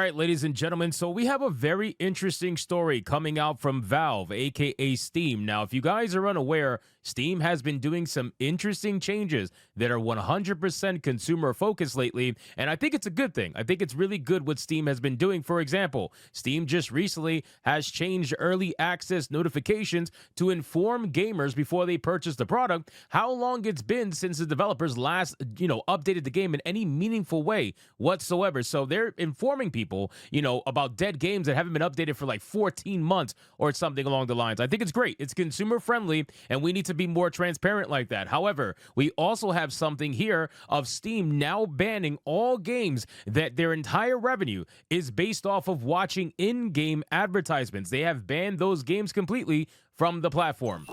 right, ladies and gentlemen, so we have a very interesting story coming out from Valve, aka Steam. Now, if you guys are unaware, Steam has been doing some interesting changes that are 100% consumer focused lately, and I think it's a good thing. I think it's really good what Steam has been doing. For example, Steam just recently has changed early access notifications to inform gamers before they purchase the product how long it's been since the developers last, updated the game in any meaningful way whatsoever. So they're informing people, about dead games that haven't been updated for like 14 months or something along the lines. I think it's great. It's consumer friendly, and we need to be more transparent like that. However, we also have something here of Steam now banning all games that their entire revenue is based off of watching in-game advertisements. They have banned those games completely from the platform.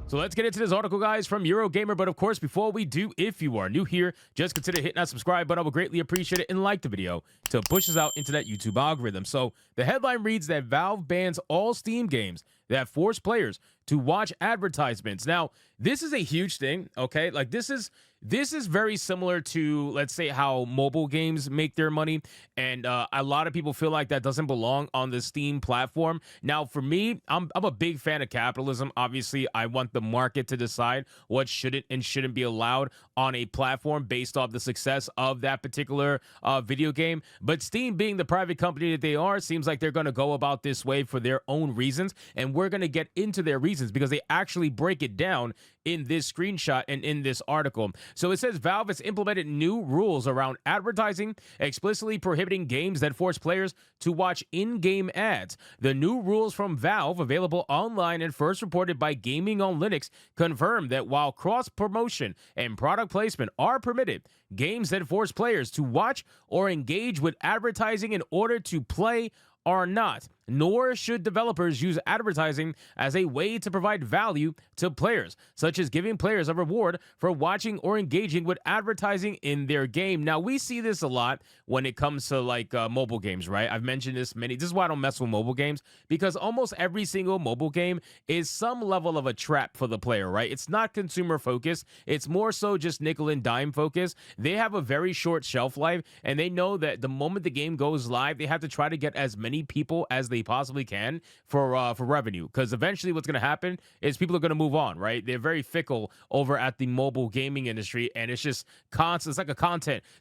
So let's get into this article, guys, from Eurogamer. But of course, before we do, if you are new here, just consider hitting that subscribe button. I would greatly appreciate it, and like the video to push us out into that YouTube algorithm. So the headline reads that Valve bans all Steam games that force players to watch advertisements. Now, this is a huge thing, okay? Like this is very similar to, let's say, how mobile games make their money, and a lot of people feel like that doesn't belong on the Steam platform. Now, for me, I'm a big fan of capitalism. Obviously, I want the market to decide what should and shouldn't be allowed on a platform based off the success of that particular video game. But Steam, being the private company that they are, seems like they're going to go about this way for their own reasons, and we're going to get into their reasons because they actually break it down in this screenshot and in this article. So it says Valve has implemented new rules around advertising, explicitly prohibiting games that force players to watch in-game ads. The new rules from Valve, available online and first reported by Gaming on Linux, confirm that while cross-promotion and product placement are permitted, games that force players to watch or engage with advertising in order to play are not. Nor should developers use advertising as a way to provide value to players, such as giving players a reward for watching or engaging with advertising in their game. Now, we see this a lot when it comes to like mobile games, right? I've mentioned this this is why I don't mess with mobile games, because almost every single mobile game is some level of a trap for the player, right? It's not consumer focused. It's more so just nickel and dime focused. They have a very short shelf life, and they know that the moment the game goes live, they have to try to get as many people as they possibly can for revenue, because eventually what's going to happen is people are going to move on, right? They're very fickle over at the mobile gaming industry, and it's just constant. It's like a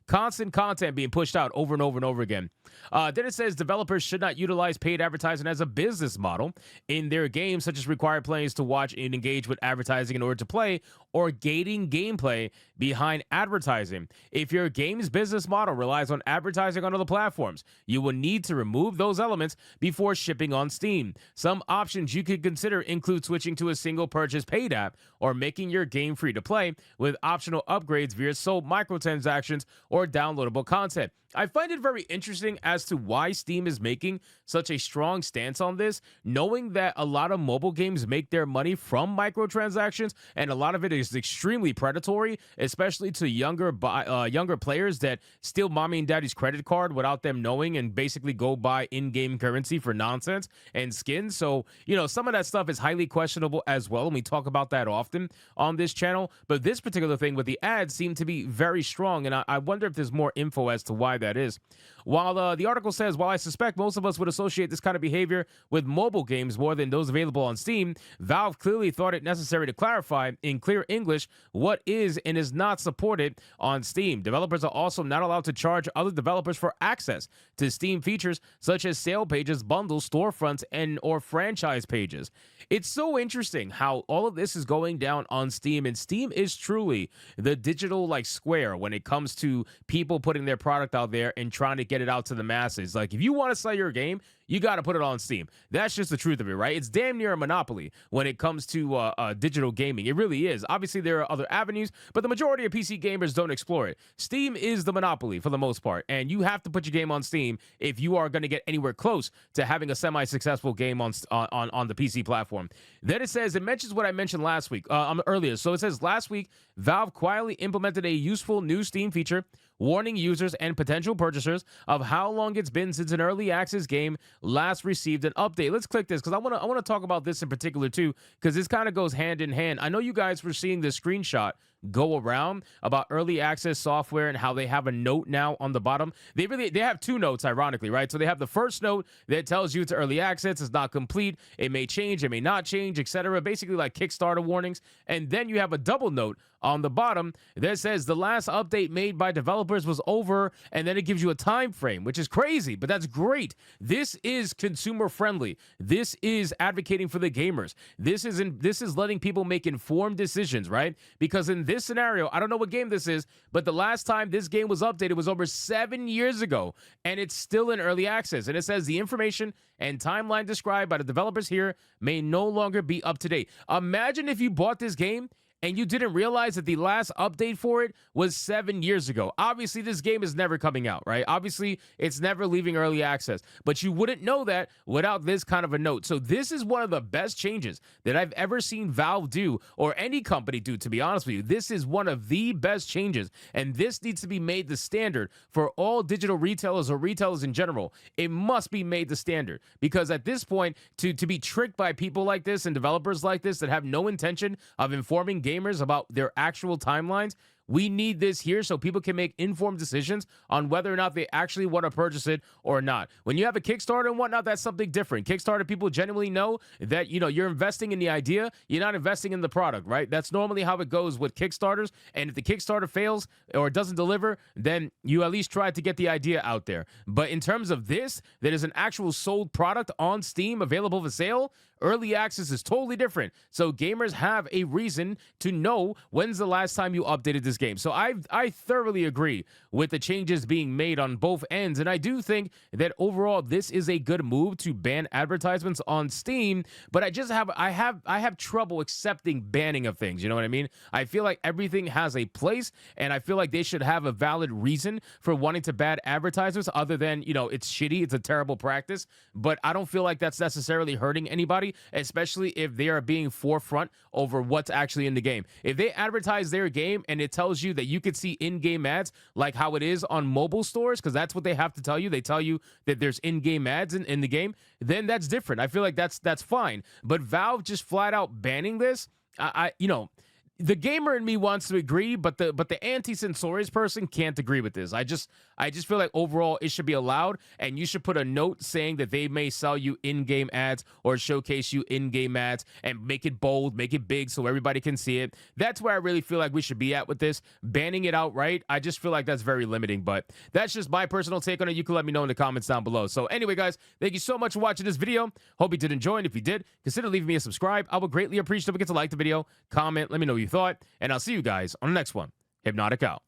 constant content being pushed out over and over and over again. Then it says developers should not utilize paid advertising as a business model in their games, such as require players to watch and engage with advertising in order to play, or gating gameplay behind advertising. If your game's business model relies on advertising on other platforms, you will need to remove those elements before shipping on Steam. Some options you could consider include switching to a single purchase paid app, or making your game free to play with optional upgrades via sold microtransactions or downloadable content. I find it very interesting as to why Steam is making such a strong stance on this, knowing that a lot of mobile games make their money from microtransactions, and a lot of it is extremely predatory, especially to younger players that steal mommy and daddy's credit card without them knowing, and basically go buy in-game currency for nonsense and skins. So, some of that stuff is highly questionable as well, and we talk about that often on this channel. But this particular thing with the ads seemed to be very strong, and I wonder if there's more info as to why that is. While the article says, while I suspect most of us would associate this kind of behavior with mobile games more than those available on Steam, Valve clearly thought it necessary to clarify in clear English what is and is not supported on Steam. Developers are also not allowed to charge other developers for access to Steam features such as sale pages, bundles, storefronts, and or franchise pages. It's so interesting how all of this is going down on Steam, and Steam is truly the digital Square when it comes to people putting their product out there and trying to get it out to the masses. Like, if you want to sell your game, you got to put it on Steam. That's just the truth of it, right? It's damn near a monopoly when it comes to digital gaming. It really is. Obviously, there are other avenues, but the majority of PC gamers don't explore it. Steam is the monopoly for the most part, and you have to put your game on Steam if you are going to get anywhere close to having a semi-successful game on the PC platform. Then it mentions what I mentioned last week, earlier. So it says, last week, Valve quietly implemented a useful new Steam feature warning users and potential potential purchasers of how long it's been since an early access game last received an update. Let's click this because I want to talk about this in particular too, because this kind of goes hand in hand. I know you guys were seeing this screenshot go around about early access software and how they have a note now on the bottom. They have two notes, ironically, right? So they have the first note that tells you it's early access, it's not complete, it may change, it may not change, etc. Basically like Kickstarter warnings. And then you have a double note on the bottom that says the last update made by developers was over, and then it gives you a time frame, which is crazy, but that's great. This is consumer friendly. This is advocating for the gamers. This is letting people make informed decisions, right? Because in this scenario, I don't know what game this is, but the last time this game was updated was over 7 years ago, and it's still in early access. And it says the information and timeline described by the developers here may no longer be up to date. Imagine if you bought this game and you didn't realize that the last update for it was 7 years ago. Obviously, this game is never coming out, right? Obviously, it's never leaving early access, but you wouldn't know that without this kind of a note. So this is one of the best changes that I've ever seen Valve do, or any company do, to be honest with you. This is one of the best changes, and this needs to be made the standard for all digital retailers or retailers in general. It must be made the standard, because at this point, to be tricked by people like this and developers like this that have no intention of informing gamers about their actual timelines, we need this here so people can make informed decisions on whether or not they actually want to purchase it or not. When you have a Kickstarter and whatnot, that's something different. Kickstarter people genuinely know that, you're investing in the idea, you're not investing in the product, right? That's normally how it goes with Kickstarters. And if the Kickstarter fails or doesn't deliver, then you at least try to get the idea out there. But in terms of this, that is an actual sold product on Steam available for sale, early access is totally different. So gamers have a reason to know when's the last time you updated this game. So I thoroughly agree with the changes being made on both ends, and I do think that overall this is a good move to ban advertisements on Steam. But I have trouble accepting banning of things. You know what I mean? I feel like everything has a place, and I feel like they should have a valid reason for wanting to ban advertisements other than, it's shitty, it's a terrible practice. But I don't feel like that's necessarily hurting anybody, especially if they are being forefront over what's actually in the game. If they advertise their game and it tells you that you could see in-game ads like how it is on mobile stores, because that's what they have to tell you. They tell you that there's in-game ads in the game, then that's different. I feel like that's fine. But Valve just flat out banning this, the gamer in me wants to agree, but the anti-censorious person can't agree with this. I just feel like overall it should be allowed, and you should put a note saying that they may sell you in-game ads or showcase you in-game ads, and make it bold, make it big so everybody can see it. That's where I really feel like we should be at with this. Banning it outright, I just feel like that's very limiting, but that's just my personal take on it. You can let me know in the comments down below. So anyway, guys, thank you so much for watching this video. Hope you did enjoy, and if you did, consider leaving me a subscribe. I would greatly appreciate if you get to like the video, comment, let me know what you thought, and I'll see you guys on the next one. Hypnotic out.